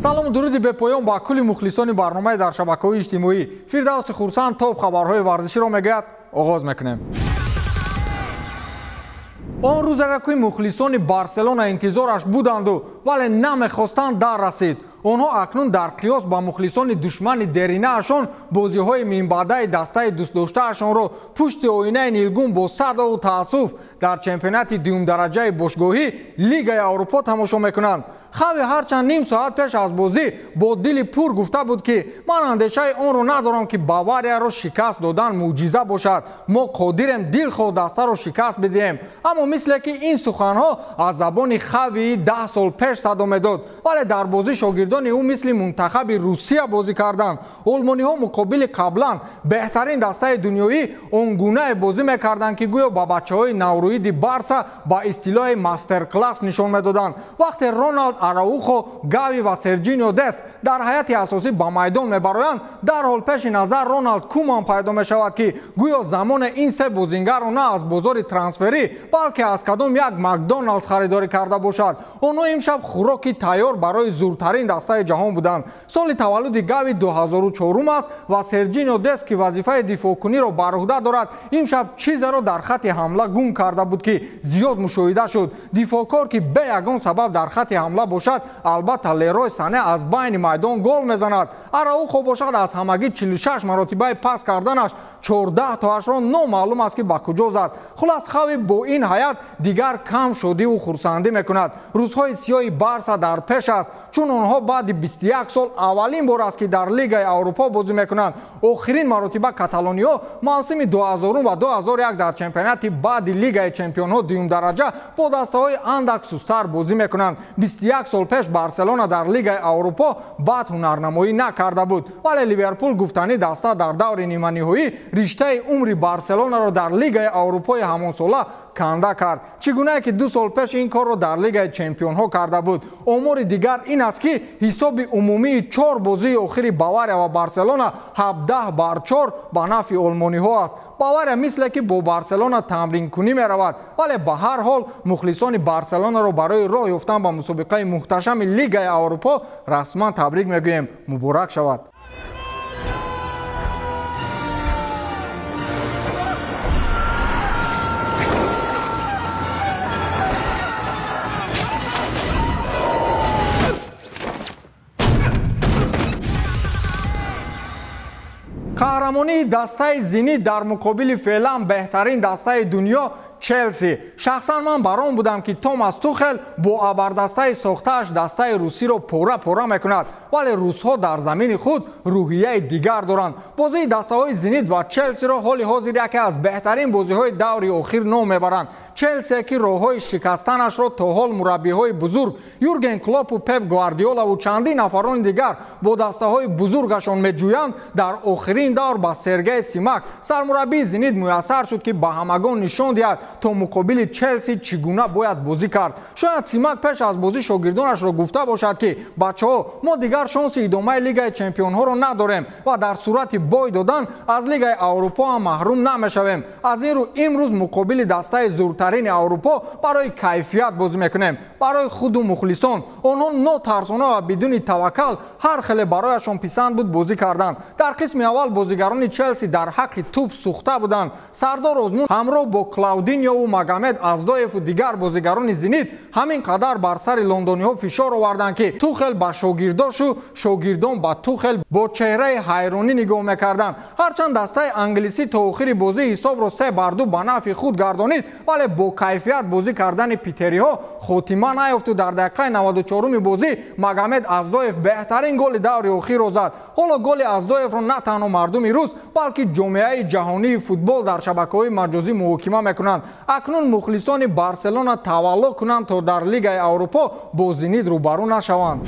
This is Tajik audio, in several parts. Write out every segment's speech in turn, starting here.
салому дуруди бепоён ба кулли мухлисони барномаи дар шабакаҳои иҷтимоӣ. Фирдавси хурсанд топ хабарҳои варзиширо мегӯяд. оғоз мекунем. он рӯзеро ки мухлисони Барселона интизораш буданду вале намехостанд дар расид. онҳо акнун дар қиёс ба мухлисони душмани деринаашон бозиҳои минбаъдаи дастаи дӯстдоштаашонро пушти оинаи нилгун бо садову таассуф дар чемпионати дуюмдараҷаи бошгоҳӣ Лигаи Аврупо тамошо мекунанд. хави ҳарчанд ним соат пеш аз бозӣ бо дили пур гуфта буд ки ман андешаи онро надорам ки Баварияро шикаст додан мӯъҷиза бошад. мо қодирем дилхоҳ дастаро шикаст бидиҳем. аммо мисле ки ин суханҳо аз забони хави 10 сол пеш садо медод. вале дар бозӣ шогирдони ӯ мисли мунтахаби Русия бозӣ карданд. олмониҳо муқобили қаблан беҳтарин дастаи дунёӣ он гуна бозӣ мекарданд ки гӯё ба бачаҳои наврӯиди Барса ба истилоҳи мастер-класс нишон медоданд. вақте Роналд Араухо, Гави ва Серҷиньо Дест дар ҳайати асосӣ ба майдон мебароянд, дарҳол пеши назар Роналд Куман пайдо мешавад ки гӯё замоне ин се бозингарро на аз бозори трансферӣ, балки аз кадом як Макдоналдс харидорӣ карда бошад. онҳо имшаб хӯроки тайёр барои зуртарин дастаи ҷаҳон буданд. соли таваллуди Гави 2004 аст ва Серҷиньо Дест ки вазифаи дифоъкуниро бар уҳда дорад, имшаб чизеро дар хати ҳамла гум карда буд ки зиёд мушоҳида шуд. дифоъкор ки бе ягон сабаб дар хати ҳамла бошад, албатта Лерой Сане аз байни майдон гол мезанад. Араухо бошад аз ҳамагӣ 46 маротибаи пас карданаш 14 тоашро номаълум аст ки ба куҷо зад. хулас хави бо ин ҳаят дигар кам шодиву хурсандӣ мекунад. рӯзҳои сиёҳи Барса дар пеш аст, чун онҳо баъди 21 сол аввалин бор аст ки дар Лигаи Аврупо бозӣ мекунанд. охирин маротиба каталониҳо мавсими 2000 ва 2001 дар чемпионати баъди Лигаи чемпионҳо дуюмдараҷа бо дастаҳои андак сустар бозӣ мекунанд. 21 сол пеш Барселона дар Лигаи Аврупо баъд ҳунарнамоӣ накарда буд, вале Ливерпул гуфтани даста дар даври ниманиҳоӣ риштаи умри Барселонаро дар Лигаи Аврупои ҳамонсола канда кард. чӣ гунае ки 2 сол пеш ин корро дар Лигаи чемпионҳо карда буд. омори дигар ин аст ки ҳисоби умумии 4 бозии охири Бавария ва Барселона 17-4 ба нафи олмониҳо аст. Бавария мисле ки бо Барселона тамринкунӣ меравад, вале ба ҳар ҳол мухлисони Барселонаро барои роҳ ёфтан ба мусобиқаи муҳташами Лигаи Аврупо расман табрик мегӯем. муборак шавад. қаҳрамонии дастаи Зенит дар муқобили феълан беҳтарин дастаи дунё Челси. шахсан ман бар он будам ки Томас Тухел бо абардастаи сохтааш дастаи русиро пора мекунад, вале русҳо дар замини худ рӯҳияи дигар доранд. бозии дастаҳои Зенит ва Челсиро ҳоли ҳозир яке аз беҳтарин бозиҳои даври охир ном мебаранд. Челси ки роҳҳои шикастанашро то ҳол мураббиҳои бузург Юрген Клопу Пеп Гвардиолаву чандин нафарони дигар бо дастаҳои бузургашон меҷӯянд, дар охирин давр ба Сергей Симак сармураббии Зенит муяссар шуд ки ба ҳамагон нишон диҳад то муқобили Челси чӣ гуна бояд бозӣ кард. шояд Симак пеш аз бозӣ шогирдонашро гуфта бошад ки бачаҳо, мо дигар шонси идомаи Лигаи чемпионҳоро надорем ва дар сурати бой додан аз Лигаи Аврупо ҳам маҳрум намешавем. аз ин рӯ имрӯз муқобили дастаи зуртарини Аврупо барои кайфият бозӣ мекунем, барои худу мухлисон. онҳо нотарсона ва бидуни таваккал ҳар хеле барояшон писанд буд бозӣ карданд. дар қисми аввал бозигарони Челси дар ҳаққи туп сухта буданд. Сардор Озмун ҳамроҳ бо Клаудиньову Магомед Аздоеву дигар бозигарони Зенит ҳамин қадар бар сари лондониҳо фишор оварданд ки Тухел ба шогирдошу шогирдон ба Тухел бо чеҳраи ҳайронӣ нигоҳ мекарданд. ҳарчанд дастаи англисӣ то охири бозӣ ҳисобро 3-2 ба нафи худ гардонид, вале бо кайфият бозӣ кардани питериҳо хотима наёфту дар дақиқаи 94-уми бозӣ Магомед Аздоев беҳтарин голи даври охирро зад. ҳоло голи Аздоевро на танҳо мардуми рус, балки ҷомеаи ҷаҳонии футбол дар шабакаҳои маҷозӣ муҳокима мекунанд. акнун мухлисони Барселона тавалло кунанд то дар Лигаи Аврупо бо Зенит рӯбарӯ нашаванд.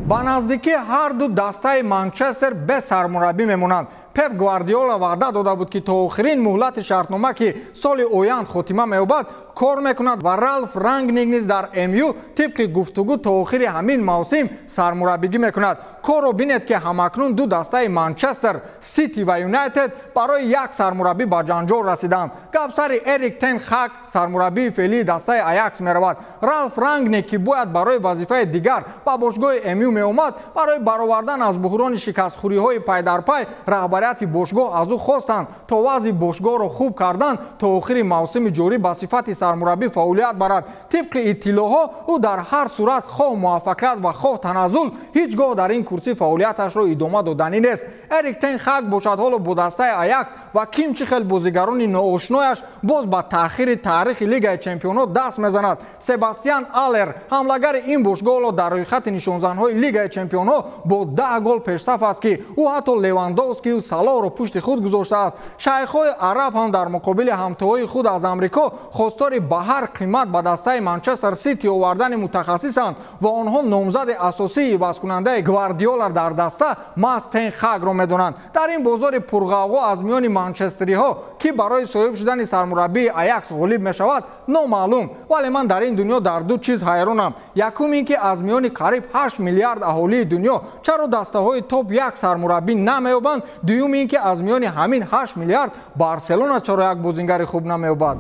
ба наздикӣ ҳар ду дастаи Манчестер бе сармураббӣ мемонанд. Пеп Гвардиола ваъда дода буд ки то охирин муҳлати шартнома ки соли оянд хотима меёбад кор мекунад ва Ралф Рангник низ дар МЮ тибқи гуфтугӯ то охири ҳамин мавсим сармураббигӣ мекунад. Корро бинед ки ҳамакнун ду дастаи Манчестер Сити ва Юнайтед барои як сармураббӣ ба ҷанҷол расиданд. Гапсари Эрик тен Хаг сармураббии феълии дастаи Аякс меравад. Ралф Рангник ки бояд барои вазифаи дигар ба бошгоҳи МЮ меомад, барои баровардан аз буҳрони шикастхӯриҳои пайдарпай раҳбарияти бошгоҳ аз ӯ хостанд то вазъи бошгоҳро хуб кардан то охири мавсими ҷорӣ ба сифати сармураббӣ фаъолият барад. Тибқи иттилоъҳо ӯ дар ҳар сурат хоҳ муваффақият ва хоҳ таназзул ҳеҷ гоҳ дар ин курсӣ фаъолияташро идома доданӣ нест. Эрик тен Хаг бошад ҳоло бо дастаи Аякс ва ким чи хел бозигарони ноошнояш боз ба таъхири таърихи Лигаи Чемпионҳо даст мезанад. Себастьян Аллер ҳамлагари ин бошгоҳро дар рӯйхати нишонзанҳои Лигаи Чемпионҳо бо 10 гол пешсаф аст ки ӯ ҳатто Левандовскию Салоҳро пушти худ гузоштааст. Шайхҳои араб ҳам дар муқобили ҳамтоҳои худ аз Амрико хостори ба ҳар қимат ба дастаи Манчестер Сити овардани мутахассисанд ва онҳо номзади асосии ивазкунандаи Гвардиола дар даста Мас Тен Хагро медонанд. Дар ин бозори пурғавғо аз миёни манчестериҳо ки барои соҳиб шудани сармураббии Аякс ғолиб мешавад номаълум, вале ман дар ин дунё дар ду чиз ҳайронам. Якум ин ки аз миёни қариб 8 миллиард аҳолии дунё чаро дастаҳои топ як сармураббӣ намеёбанд. Дуюм ин ки аз миёни ҳамин 8 миллиард Барселона чаро як бозингари хуб намеёбад.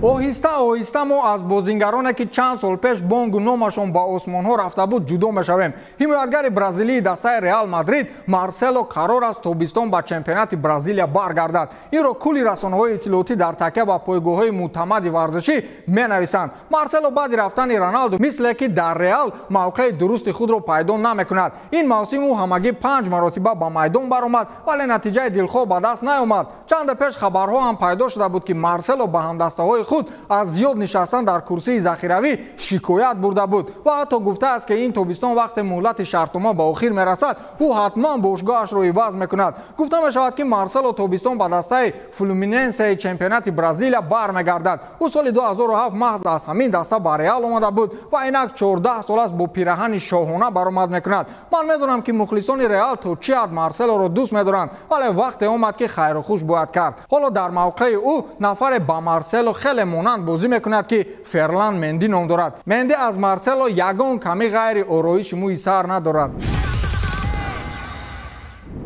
Оҳиста оҳиста мо аз бозингароне ки чанд сол пеш бонгу номашон ба осмонҳо рафта буд ҷудо мешавем. Ҳимоятгари бразилии дастаи Реал Мадрид Марсело қарор аст тобистон ба чемпионати Бразилия баргардад. Инро кулли расонаҳои иттилоотӣ дар такя ба пойгоҳҳои мӯътамади варзишӣ менависанд. Марсело баъди рафтани Роналдо мисле ки дар Реал мавқеи дурусти худро пайдо намекунад. Ин мавсим ӯ ҳамагӣ 5 маротиба ба майдон баромад, вале натиҷаи дилхоҳ ба даст наёмад. Чанде пеш хабарҳо ҳам пайдо шуда буд ки Марсело ба ҳамдастаҳои худ аз зиёд нишастан дар курсии захиравӣ шикоят бурда буд ва ҳатто гуфтааст ки ин тобистон вақте муҳлати шартнома ба охир мерасад ӯ ҳатман бошгоҳашро иваз мекунад. Гуфта мешавад ки Марсело тобистон ба дастаи Флуминенсеи чемпионати Бразилия бармегардад. ӯ соли 2007 маҳз аз ҳамин даста ба Реал омада буд ва инак 14 сол аст бо пираҳани шоҳона баромад мекунад. Ман медонам ки мухлисони Реал то чӣ ҳад Марселоро дӯст медоранд, вале вақте омад ки хайрухуш бояд кард. ҳоло дар мавқеи ӯ нафаре ба Марсело хеле монанд бозӣ мекунад ки Ферлан Менди ном дорад. Менди аз Марсело ягон ками ғайри ороиши мӯи сар надорад.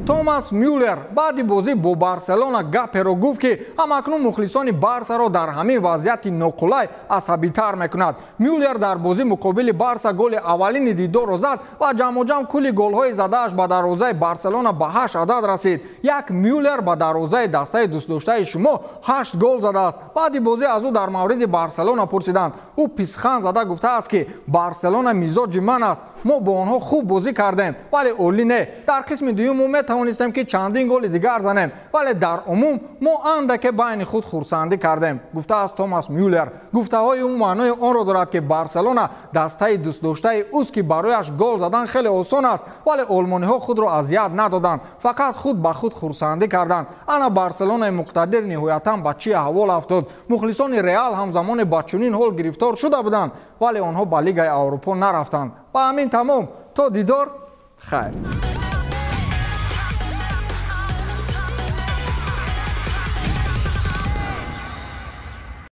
Томас Мюллер баъди бозӣ бо Барселона гаперо гуфт ки ҳамакнун мухлисони Барсаро дар ҳамин вазъияти ноқулай асабитар мекунад. Мюллер дар бозӣ муқобили Барса голи аввалини дидорро зад ва ҷамъоҷамъ кулли голҳои задааш ба дарвозаи Барселона ба 8 адад расид. Як Мюллер ба дарвозаи дастаи дӯстдоштаи шумо 8 гол задааст. баъди бозӣ аз ӯ дар мавриди Барселона пурсиданд. ӯ писхан зада гуфтааст ки Барселона мизоҷи ман аст, мо бо онҳо хуб бозӣ кардем, вале олӣ не. Дар қисми дуюм мо метавонистем ки чандин голи дигар занем, вале дар умум мо андаке байни худ хурсандӣ кардем, гуфтааст Томас Мюллер. гуфтаҳои ӯ маънои онро дорад ки Барселона дастаи дӯстдоштаи ӯст ки барояш гол задан хеле осон аст, вале олмониҳо худро азият надоданд, фақат худ ба худ хурсандӣ карданд. ана Барселонаи муқтадир ниҳоятан ба чӣ аҳвол афтод. мухлисони Реал ҳамзамоне ба чунин ҳол гирифтор шуда буданд, вале онҳо ба Лигаи Аврупо нарафтанд. ба ҳамин тамом, то дидор, хайр.